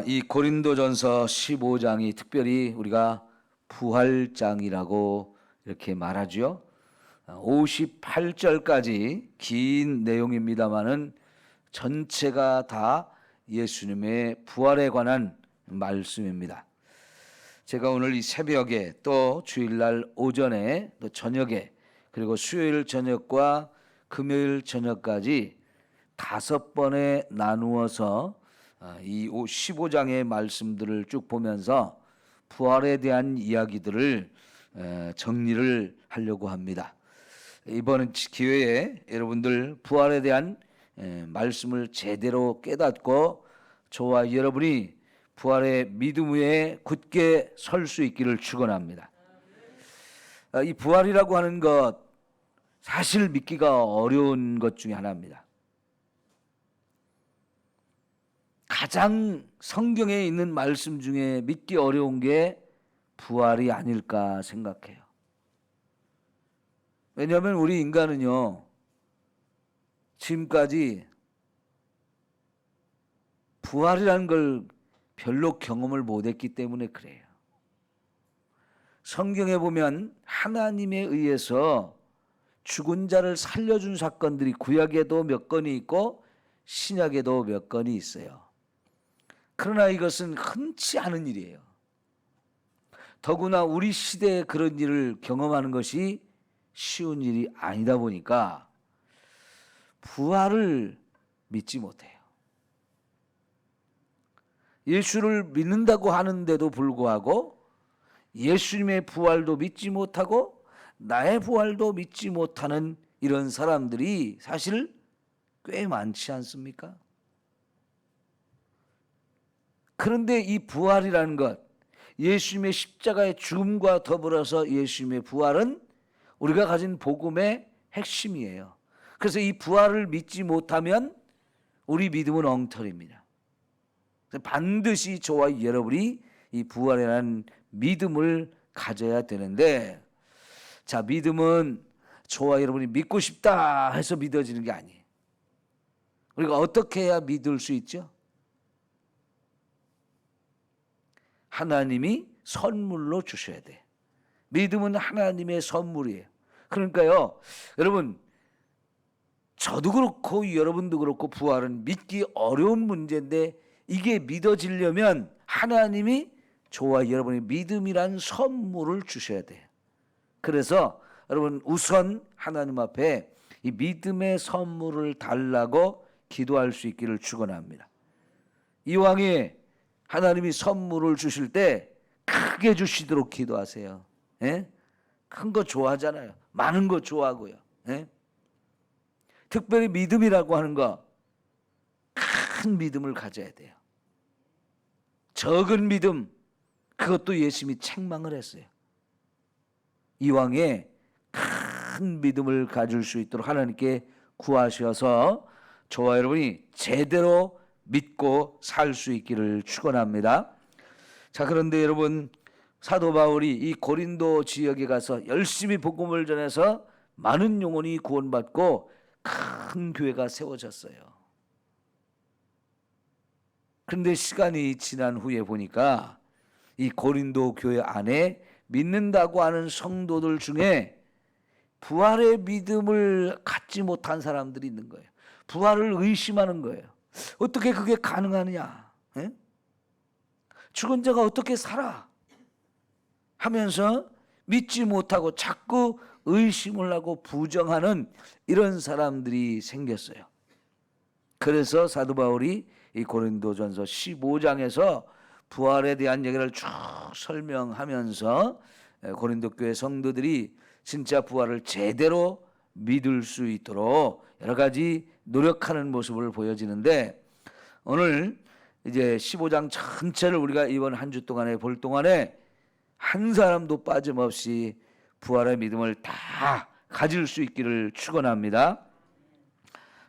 이 고린도전서 15장이 특별히 우리가 부활장이라고 이렇게 말하죠. 58절까지 긴 내용입니다만은 전체가 다 예수님의 부활에 관한 말씀입니다. 제가 오늘 이 새벽에 또 주일날 오전에 또 저녁에 그리고 수요일 저녁과 금요일 저녁까지 5번에 나누어서 이 15장의 말씀들을 쭉 보면서 부활에 대한 이야기들을 정리를 하려고 합니다. 이번 기회에 여러분들 부활에 대한 말씀을 제대로 깨닫고 저와 여러분이 부활의 믿음 위에 굳게 설 수 있기를 축원합니다. 이 부활이라고 하는 것 사실 믿기가 어려운 것 중에 하나입니다. 가장 성경에 있는 말씀 중에 믿기 어려운 게 부활이 아닐까 생각해요. 왜냐하면 우리 인간은요, 지금까지 부활이라는 걸 별로 경험을 못했기 때문에 그래요. 성경에 보면 하나님에 의해서 죽은 자를 살려준 사건들이 구약에도 몇 건이 있고 신약에도 몇 건이 있어요. 그러나 이것은 흔치 않은 일이에요. 더구나 우리 시대에 그런 일을 경험하는 것이 쉬운 일이 아니다 보니까 부활을 믿지 못해요. 예수를 믿는다고 하는데도 불구하고 예수님의 부활도 믿지 못하고 나의 부활도 믿지 못하는 이런 사람들이 사실 꽤 많지 않습니까? 그런데 이 부활이라는 것, 예수님의 십자가의 죽음과 더불어서 예수님의 부활은 우리가 가진 복음의 핵심이에요. 그래서 이 부활을 믿지 못하면 우리 믿음은 엉터리입니다. 반드시 저와 여러분이 이 부활이라는 믿음을 가져야 되는데, 자, 믿음은 저와 여러분이 믿고 싶다 해서 믿어지는 게 아니에요. 우리가 어떻게 해야 믿을 수 있죠? 하나님이 선물로 주셔야 돼요. 믿음은 하나님의 선물이에요. 그러니까요, 여러분, 저도 그렇고 여러분도 그렇고 부활은 믿기 어려운 문제인데 이게 믿어지려면 하나님이 저와 여러분의 믿음이란 선물을 주셔야 돼요. 그래서 여러분 우선 하나님 앞에 이 믿음의 선물을 달라고 기도할 수 있기를 축원합니다. 이왕에 하나님이 선물을 주실 때 크게 주시도록 기도하세요. 예? 큰 거 좋아하잖아요. 많은 거 좋아하고요. 예? 특별히 믿음이라고 하는 거 큰 믿음을 가져야 돼요. 적은 믿음 그것도 예수님이 책망을 했어요. 이왕에 큰 믿음을 가질 수 있도록 하나님께 구하셔서 저와 여러분이 제대로 믿고 살 수 있기를 축원합니다. 자, 그런데 여러분, 사도 바울이 이 고린도 지역에 가서 열심히 복음을 전해서 많은 영혼이 구원받고 큰 교회가 세워졌어요. 그런데 시간이 지난 후에 보니까 이 고린도 교회 안에 믿는다고 하는 성도들 중에 부활의 믿음을 갖지 못한 사람들이 있는 거예요. 부활을 의심하는 거예요. 어떻게 그게 가능하느냐? 에? 죽은 자가 어떻게 살아? 하면서 믿지 못하고 자꾸 의심을 하고 부정하는 이런 사람들이 생겼어요. 그래서 사도 바울이 이 고린도전서 15장에서 부활에 대한 얘기를 쭉 설명하면서 고린도 교회 성도들이 진짜 부활을 제대로 믿을 수 있도록 여러 가지 노력하는 모습을 보여지는데, 오늘 이제 15장 전체를 우리가 이번 한 주 동안에 볼 동안에 한 사람도 빠짐없이 부활의 믿음을 다 가질 수 있기를 축원합니다.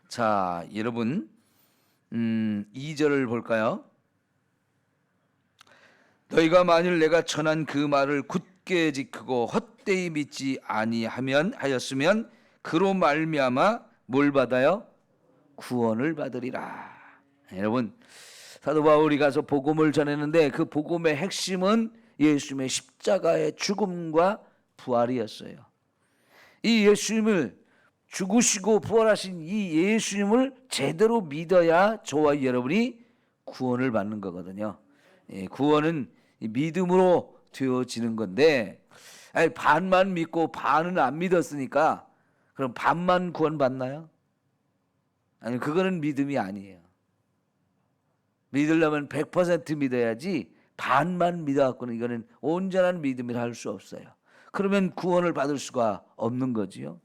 자, 여러분 2절을 볼까요? 너희가 만일 내가 전한 그 말을 굳게 지키고 헛되이 믿지 아니하였으면 그로 말미암아 뭘 받아요? 구원을 받으리라. 여러분, 사도 바울이 가서 복음을 전했는데 그 복음의 핵심은 예수님의 십자가의 죽음과 부활이었어요. 이 예수님을 죽으시고 부활하신 이 예수님을 제대로 믿어야 저와 여러분이 구원을 받는 거거든요. 구원은 믿음으로 되어지는 건데 반만 믿고 반은 안 믿었으니까 그럼 반만 구원 받나요? 아니, 그거는 믿음이 아니에요. 믿으려면 100% 믿어야지 반만 믿어갖고는 이거는 온전한 믿음이라 할 수 없어요. 그러면 구원을 받을 수가 없는 거지요.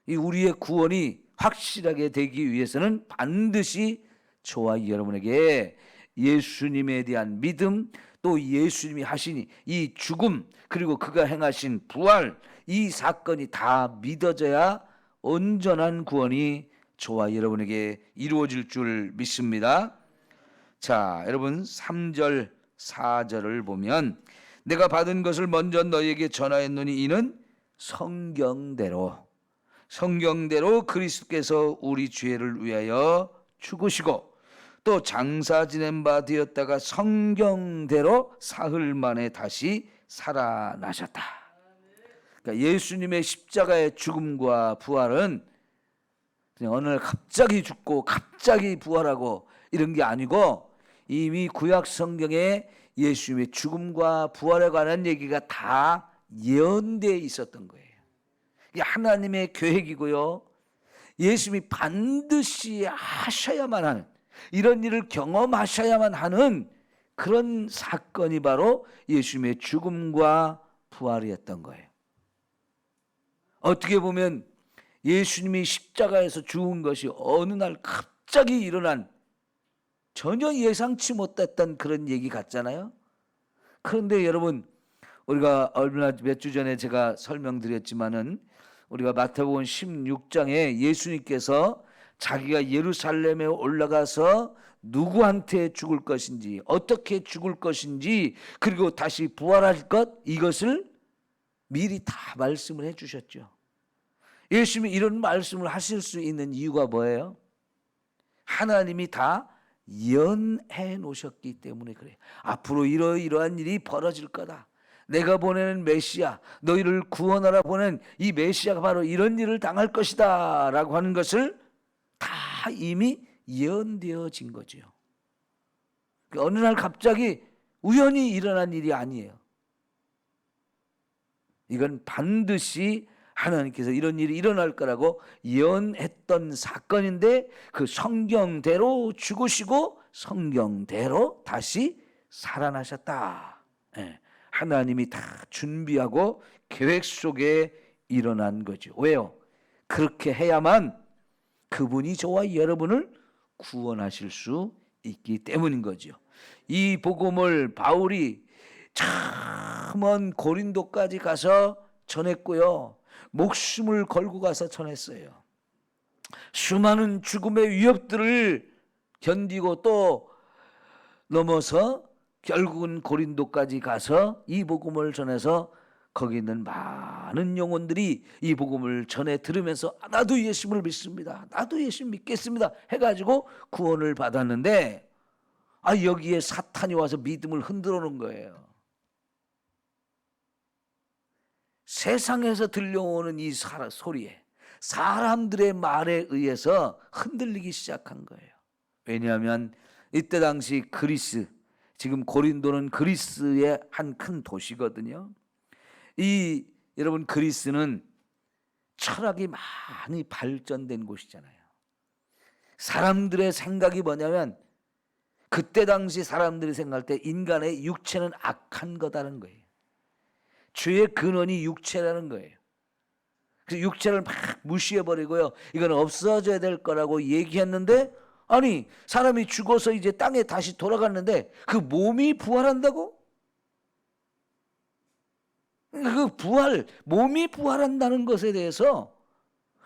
이 우리의 구원이 확실하게 되기 위해서는 반드시 저와 여러분에게 예수님에 대한 믿음, 또 예수님이 하신 이 죽음, 그리고 그가 행하신 부활, 이 사건이 다 믿어져야 온전한 구원이 저와 여러분에게 이루어질 줄 믿습니다. 자, 여러분 3절 4절을 보면 내가 받은 것을 먼저 너희에게 전하였노니 이는 성경대로 그리스도께서 우리 죄를 위하여 죽으시고 또 장사 지낸 바 되었다가 성경대로 사흘 만에 다시 살아나셨다. 그러니까 예수님의 십자가의 죽음과 부활은 그냥 어느 날 갑자기 죽고 갑자기 부활하고 이런 게 아니고 이미 구약 성경에 예수님의 죽음과 부활에 관한 얘기가 다 예언되어 있었던 거예요. 이게 하나님의 계획이고요. 예수님이 반드시 하셔야만 하는, 이런 일을 경험하셔야만 하는 그런 사건이 바로 예수님의 죽음과 부활이었던 거예요. 어떻게 보면 예수님이 십자가에서 죽은 것이 어느 날 갑자기 일어난 전혀 예상치 못했던 그런 얘기 같잖아요. 그런데 여러분, 우리가 얼마나 몇 주 전에 제가 설명드렸지만은 우리가 마태복음 16장에 예수님께서 자기가 예루살렘에 올라가서 누구한테 죽을 것인지, 어떻게 죽을 것인지, 그리고 다시 부활할 것, 이것을 미리 다 말씀을 해 주셨죠. 예수님이 이런 말씀을 하실 수 있는 이유가 뭐예요? 하나님이 다 예언해 놓으셨기 때문에 그래요. 앞으로 이러이러한 일이 벌어질 거다. 내가 보내는 메시아, 너희를 구원하라 보낸 이 메시아가 바로 이런 일을 당할 것이다 라고 하는 것을 다 이미 예언되어진 거죠. 어느 날 갑자기 우연히 일어난 일이 아니에요. 이건 반드시 하나님께서 이런 일이 일어날 거라고 예언했던 사건인데 그 성경대로 죽으시고 성경대로 다시 살아나셨다. 하나님이 다 준비하고 계획 속에 일어난 거죠. 왜요? 그렇게 해야만 그분이 저와 여러분을 구원하실 수 있기 때문인 거죠. 이 복음을 바울이 참 먼 고린도까지 가서 전했고요. 목숨을 걸고 가서 전했어요. 수많은 죽음의 위협들을 견디고 또 넘어서 결국은 고린도까지 가서 이 복음을 전해서 거기 있는 많은 영혼들이 이 복음을 전해 들으면서 나도 예수님을 믿습니다. 나도 예수님 믿겠습니다. 해가지고 구원을 받았는데 여기에 사탄이 와서 믿음을 흔들어 놓은 거예요. 세상에서 들려오는 이 소리에 사람들의 말에 의해서 흔들리기 시작한 거예요. 왜냐하면 이때 당시 그리스, 지금 고린도는 그리스의 한 큰 도시거든요. 여러분 그리스는 철학이 많이 발전된 곳이잖아요. 사람들의 생각이 뭐냐면 그때 당시 사람들이 생각할 때 인간의 육체는 악한 거다는 거예요. 죄의 근원이 육체라는 거예요. 그래서 육체를 막 무시해버리고요. 이건 없어져야 될 거라고 얘기했는데 아니 사람이 죽어서 이제 땅에 다시 돌아갔는데 그 몸이 부활한다고? 그 몸이 부활한다는 것에 대해서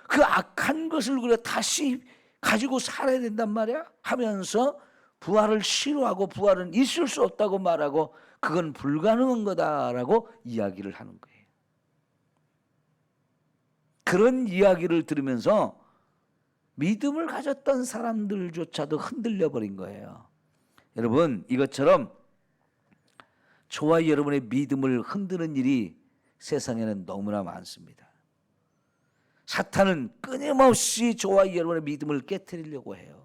그 악한 것을 그래 다시 가지고 살아야 된단 말이야? 하면서 부활을 싫어하고 부활은 있을 수 없다고 말하고 그건 불가능한 거다라고 이야기를 하는 거예요. 그런 이야기를 들으면서 믿음을 가졌던 사람들조차도 흔들려 버린 거예요. 여러분, 이것처럼 저와 여러분의 믿음을 흔드는 일이 세상에는 너무나 많습니다. 사탄은 끊임없이 저와 여러분의 믿음을 깨트리려고 해요.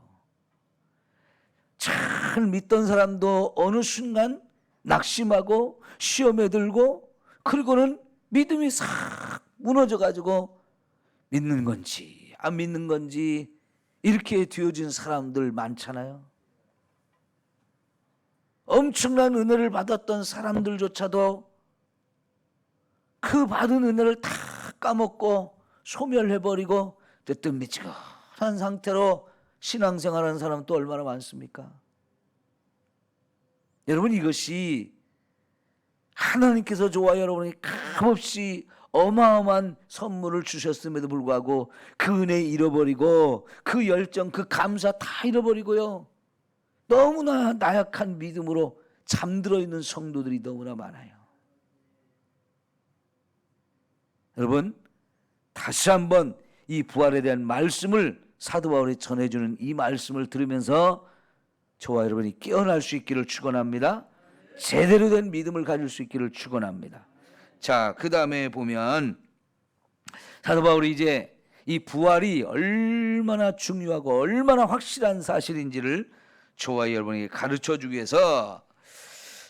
잘 믿던 사람도 어느 순간 낙심하고 시험에 들고, 그리고는 믿음이 싹 무너져가지고 믿는 건지 안 믿는 건지 이렇게 뒤어진 사람들 많잖아요. 엄청난 은혜를 받았던 사람들조차도 그 받은 은혜를 다 까먹고 소멸해버리고 뜨뜻미지근한 상태로 신앙생활하는 사람 또 얼마나 많습니까? 여러분, 이것이 하나님께서 저와 여러분이 값없이 어마어마한 선물을 주셨음에도 불구하고 그 은혜 잃어버리고 그 열정, 그 감사 다 잃어버리고요, 너무나 나약한 믿음으로 잠들어 있는 성도들이 너무나 많아요. 여러분, 다시 한번 이 부활에 대한 말씀을 사도 바울이 전해주는 이 말씀을 들으면서 저와 여러분이 깨어날 수 있기를 축원합니다. 제대로 된 믿음을 가질 수 있기를 축원합니다. 자, 그 다음에 보면 사도 바울이 이제 이 부활이 얼마나 중요하고 얼마나 확실한 사실인지를 저와 여러분에게 가르쳐주기 위해서,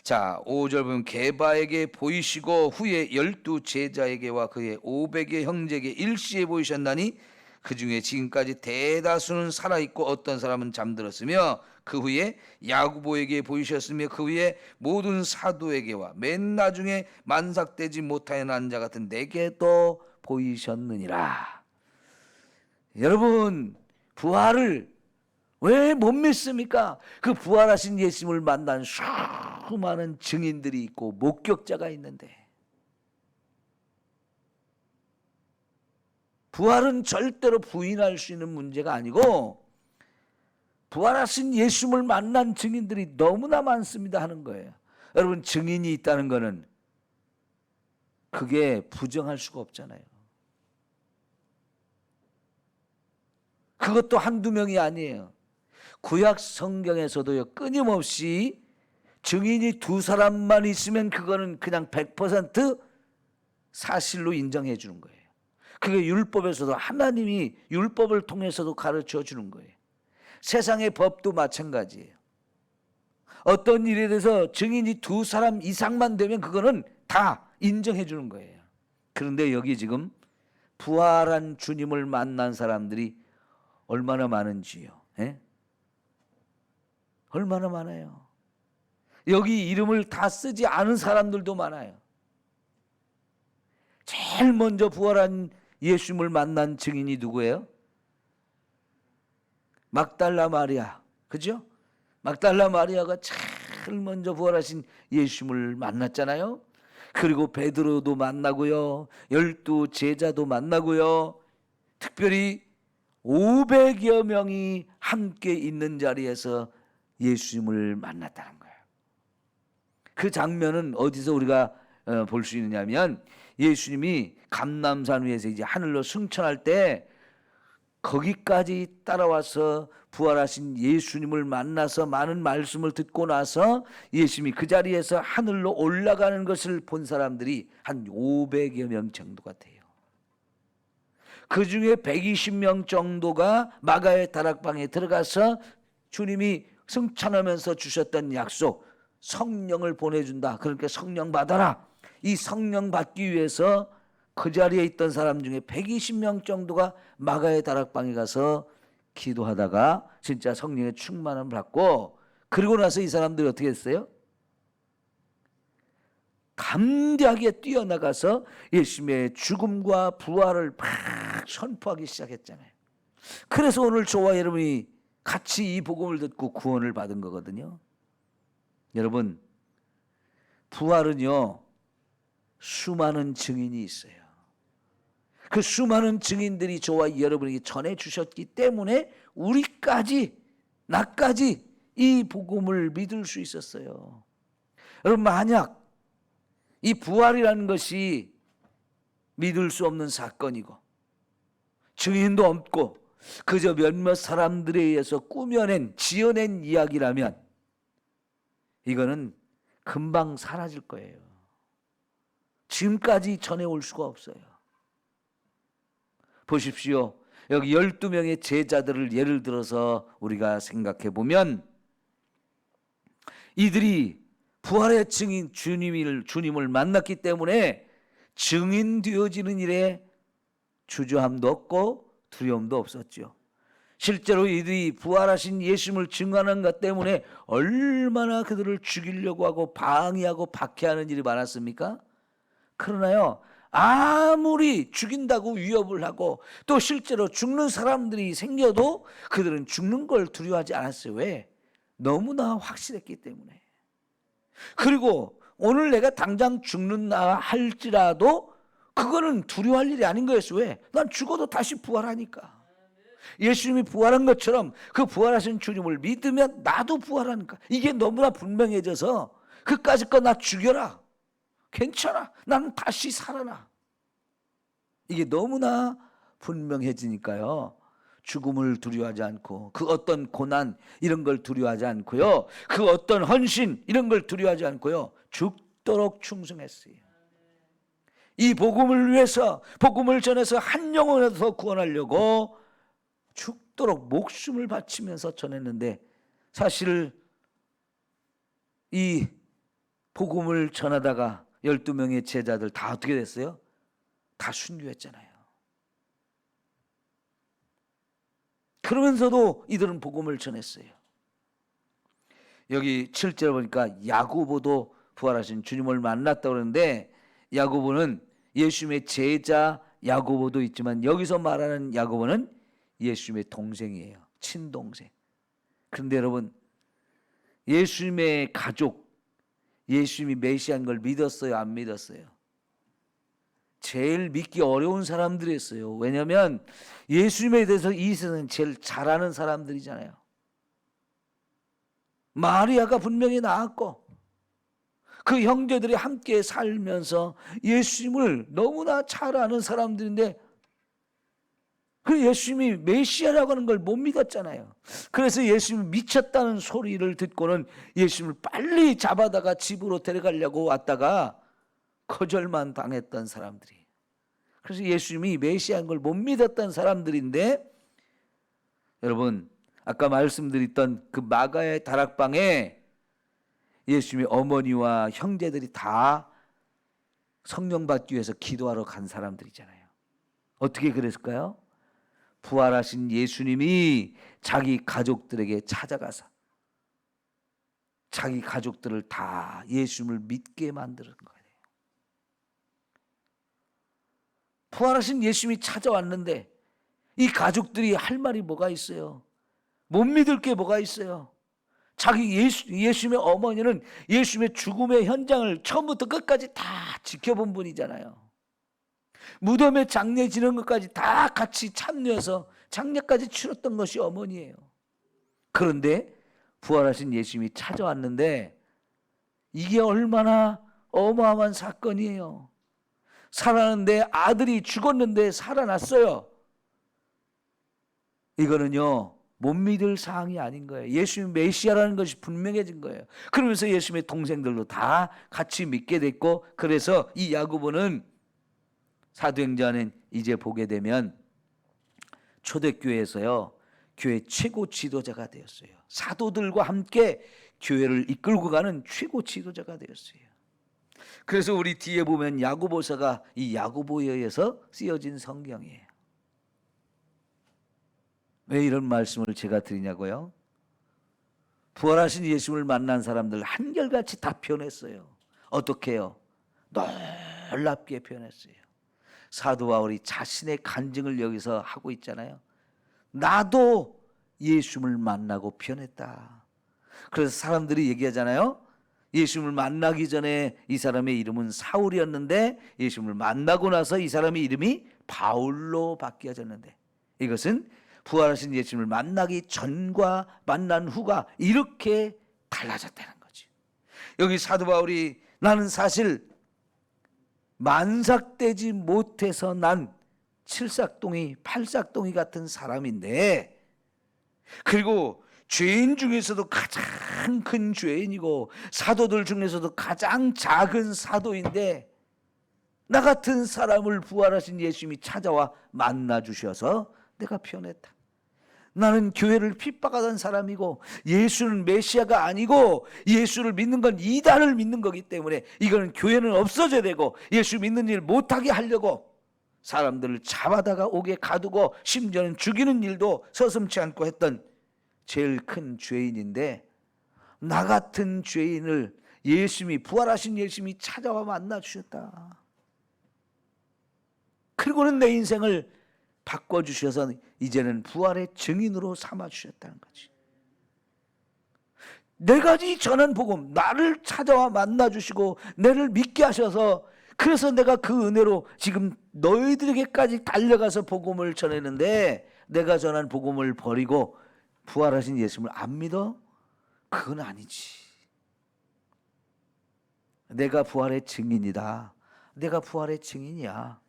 자, 5절 보면 게바에게 보이시고 후에 12 제자에게와 그의 500의 형제에게 일시에 보이셨나니 그 중에 지금까지 대다수는 살아있고 어떤 사람은 잠들었으며 그 후에 야고보에게 보이셨으며 그 후에 모든 사도에게와 맨 나중에 만삭되지 못하여 난 자 같은 내게도 보이셨느니라. 여러분, 부활을 왜 못 믿습니까? 그 부활하신 예수님을 만난 수많은 증인들이 있고 목격자가 있는데, 부활은 절대로 부인할 수 있는 문제가 아니고 부활하신 예수님을 만난 증인들이 너무나 많습니다 하는 거예요. 여러분, 증인이 있다는 거는 그게 부정할 수가 없잖아요. 그것도 한두 명이 아니에요. 구약 성경에서도요, 끊임없이 증인이 2사람만 있으면 그거는 그냥 100% 사실로 인정해 주는 거예요. 그게 율법에서도 하나님이 율법을 통해서도 가르쳐 주는 거예요. 세상의 법도 마찬가지예요. 어떤 일에 대해서 증인이 2사람 이상만 되면 그거는 다 인정해 주는 거예요. 그런데 여기 지금 부활한 주님을 만난 사람들이 얼마나 많은지요. 예? 얼마나 많아요. 여기 이름을 다 쓰지 않은 사람들도 많아요. 제일 먼저 부활한 예수님을 만난 증인이 누구예요? 막달라 마리아, 그죠? 막달라 마리아가 제일 먼저 부활하신 예수님을 만났잖아요. 그리고 베드로도 만나고요, 12 제자도 만나고요, 특별히 500여 명이 함께 있는 자리에서 예수님을 만났다는 거예요. 그 장면은 어디서 우리가 볼 수 있느냐면, 예수님이 감람산 위에서 이제 하늘로 승천할 때 거기까지 따라와서 부활하신 예수님을 만나서 많은 말씀을 듣고 나서 예수님이 그 자리에서 하늘로 올라가는 것을 본 사람들이 한 500여 명 정도가 돼요. 그 중에 120명 정도가 마가의 다락방에 들어가서 주님이 승천하면서 주셨던 약속, 성령을 보내준다, 그러니까 성령 받아라, 이 성령 받기 위해서 그 자리에 있던 사람 중에 120명 정도가 마가의 다락방에 가서 기도하다가 진짜 성령의 충만함을 받고, 그리고 나서 이 사람들이 어떻게 했어요? 담대하게 뛰어나가서 예수님의 죽음과 부활을 막 선포하기 시작했잖아요. 그래서 오늘 저와 여러분이 같이 이 복음을 듣고 구원을 받은 거거든요. 여러분, 부활은요, 수많은 증인이 있어요. 그 수많은 증인들이 저와 여러분에게 전해주셨기 때문에 우리까지, 나까지 이 복음을 믿을 수 있었어요. 여러분, 만약 이 부활이라는 것이 믿을 수 없는 사건이고 증인도 없고 그저 몇몇 사람들에 의해서 꾸며낸, 지어낸 이야기라면 이거는 금방 사라질 거예요. 지금까지 전해올 수가 없어요. 보십시오. 여기 12명의 제자들을 예를 들어서 우리가 생각해 보면 이들이 부활의 증인 주님을 만났기 때문에 증인 되어지는 일에 주저함도 없고 두려움도 없었죠. 실제로 이들이 부활하신 예수님을 증언한 것 때문에 얼마나 그들을 죽이려고 하고 방해하고 박해하는 일이 많았습니까? 그러나요, 아무리 죽인다고 위협을 하고 또 실제로 죽는 사람들이 생겨도 그들은 죽는 걸 두려워하지 않았어요. 왜? 너무나 확실했기 때문에. 그리고 오늘 내가 당장 죽는다 할지라도 그거는 두려워할 일이 아닌 거였어요. 왜? 난 죽어도 다시 부활하니까. 예수님이 부활한 것처럼 그 부활하신 주님을 믿으면 나도 부활하니까. 이게 너무나 분명해져서 그까짓 거 나 죽여라. 괜찮아. 나는 다시 살아나. 이게 너무나 분명해지니까요. 죽음을 두려워하지 않고 그 어떤 고난 이런 걸 두려워하지 않고요. 그 어떤 헌신 이런 걸 두려워하지 않고요. 죽도록 충성했어요. 이 복음을 위해서 복음을 전해서 한 영혼을 더 구원하려고 죽도록 목숨을 바치면서 전했는데 사실 이 복음을 전하다가 12명의 제자들 다 어떻게 됐어요? 다 순교했잖아요. 그러면서도 이들은 복음을 전했어요. 여기 7절 보니까 야고보도 부활하신 주님을 만났다고 그러는데 야고보는 예수님의 제자 야고보도 있지만 여기서 말하는 야고보는 예수님의 동생이에요. 친동생. 그런데 여러분 예수님의 가족 예수님이 메시아인 걸 믿었어요? 안 믿었어요? 제일 믿기 어려운 사람들이었어요. 왜냐하면 예수님에 대해서 이 세상은 제일 잘 아는 사람들이잖아요. 마리아가 분명히 낳았고 그 형제들이 함께 살면서 예수님을 너무나 잘 아는 사람들인데 그 예수님이 메시아라고 하는 걸 못 믿었잖아요. 그래서 예수님이 미쳤다는 소리를 듣고는 예수님을 빨리 잡아다가 집으로 데려가려고 왔다가 거절만 당했던 사람들이. 그래서 예수님이 메시아인 걸 못 믿었던 사람들인데 여러분 아까 말씀드렸던 그 마가의 다락방에 예수님의 어머니와 형제들이 다 성령 받기 위해서 기도하러 간 사람들이잖아요. 어떻게 그랬을까요? 부활하신 예수님이 자기 가족들에게 찾아가서 자기 가족들을 다 예수님을 믿게 만드는 거예요. 부활하신 예수님이 찾아왔는데 이 가족들이 할 말이 뭐가 있어요? 못 믿을 게 뭐가 있어요? 자기 예수님의 어머니는 예수님의 죽음의 현장을 처음부터 끝까지 다 지켜본 분이잖아요. 무덤에 장례 지는 것까지 다 같이 참여해서 장례까지 치렀던 것이 어머니예요. 그런데 부활하신 예수님이 찾아왔는데 이게 얼마나 어마어마한 사건이에요. 살았는데 아들이 죽었는데 살아났어요. 이거는요 못 믿을 사항이 아닌 거예요. 예수님 메시아라는 것이 분명해진 거예요. 그러면서 예수님의 동생들도 다 같이 믿게 됐고 그래서 이 야고보는 사도행전은 이제 보게 되면 초대교회에서요 교회 최고 지도자가 되었어요. 사도들과 함께 교회를 이끌고 가는 최고 지도자가 되었어요. 그래서 우리 뒤에 보면 야고보서가 이 야고보에 의해서 쓰여진 성경이에요. 왜 이런 말씀을 제가 드리냐고요? 부활하신 예수님을 만난 사람들 한결같이 다 표현했어요. 어떻게 해요? 놀랍게 표현했어요. 사도 바울이 자신의 간증을 여기서 하고 있잖아요. 나도 예수님을 만나고 변했다. 그래서 사람들이 얘기하잖아요. 예수님을 만나기 전에 이 사람의 이름은 사울이었는데 예수님을 만나고 나서 이 사람의 이름이 바울로 바뀌어졌는데 이것은 부활하신 예수님을 만나기 전과 만난 후가 이렇게 달라졌다는 거죠. 여기 사도 바울이 나는 사실 만삭되지 못해서 난 칠삭동이 팔삭동이 같은 사람인데 그리고 죄인 중에서도 가장 큰 죄인이고 사도들 중에서도 가장 작은 사도인데 나 같은 사람을 부활하신 예수님이 찾아와 만나 주셔서 내가 변했다. 나는 교회를 핍박하던 사람이고 예수는 메시아가 아니고 예수를 믿는 건 이단을 믿는 거기 때문에 이거는 교회는 없어져야 되고 예수 믿는 일 못하게 하려고 사람들을 잡아다가 옥에 가두고 심지어는 죽이는 일도 서슴지 않고 했던 제일 큰 죄인인데 나 같은 죄인을 예수님이 부활하신 예수님이 찾아와 만나 주셨다. 그리고는 내 인생을 바꿔주셔서 이제는 부활의 증인으로 삼아주셨다는 거지. 내가 이 전한 복음, 나를 찾아와 만나주시고 나를 믿게 하셔서 그래서 내가 그 은혜로 지금 너희들에게까지 달려가서 복음을 전했는데 내가 전한 복음을 버리고 부활하신 예수님을 안 믿어? 그건 아니지. 내가 부활의 증인이다. 내가 부활의 증인이야.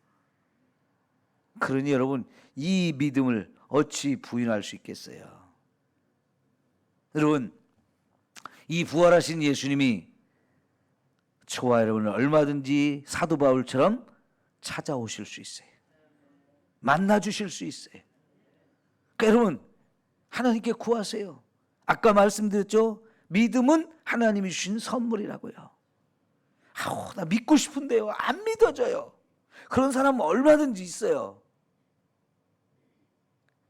그러니 여러분 이 믿음을 어찌 부인할 수 있겠어요? 여러분 이 부활하신 예수님이 저와 여러분을 얼마든지 사도 바울처럼 찾아오실 수 있어요. 만나 주실 수 있어요. 그러니까 여러분 하나님께 구하세요. 아까 말씀드렸죠? 믿음은 하나님이 주신 선물이라고요. 아우 나 믿고 싶은데요 안 믿어져요. 그런 사람은 얼마든지 있어요.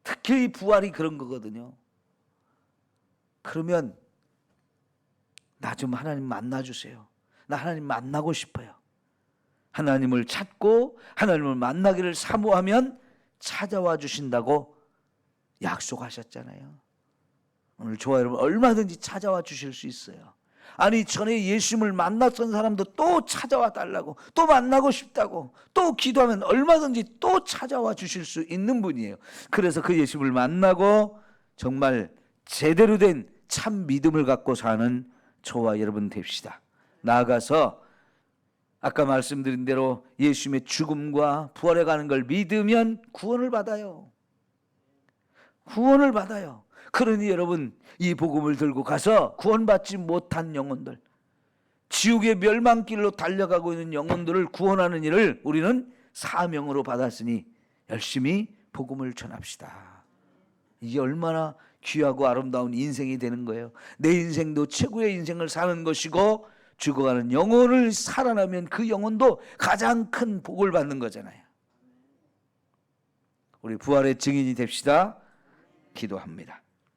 특히 부활이 그런 거거든요. 그러면 나 좀 하나님 만나주세요. 나 하나님 만나고 싶어요. 하나님을 찾고 하나님을 만나기를 사모하면 찾아와 주신다고 약속하셨잖아요. 오늘 저와 여러분 얼마든지 찾아와 주실 수 있어요. 아니 전에 예수님을 만났던 사람도 또 찾아와 달라고 또 만나고 싶다고 또 기도하면 얼마든지 또 찾아와 주실 수 있는 분이에요. 그래서 그 예수님을 만나고 정말 제대로 된 참 믿음을 갖고 사는 저와 여러분 됩시다. 나아가서 아까 말씀드린 대로 예수님의 죽음과 부활에 가는 걸 믿으면 구원을 받아요. 구원을 받아요. 그러니 여러분 이 복음을 들고 가서 구원받지 못한 영혼들, 지옥의 멸망길로 달려가고 있는 영혼들을 구원하는 일을 우리는 사명으로 받았으니 열심히 복음을 전합시다. 이게 얼마나 귀하고 아름다운 인생이 되는 거예요. 내 인생도 최고의 인생을 사는 것이고 죽어가는 영혼을 살아나면 그 영혼도 가장 큰 복을 받는 거잖아요. 우리 부활의 증인이 됩시다. 기도합니다.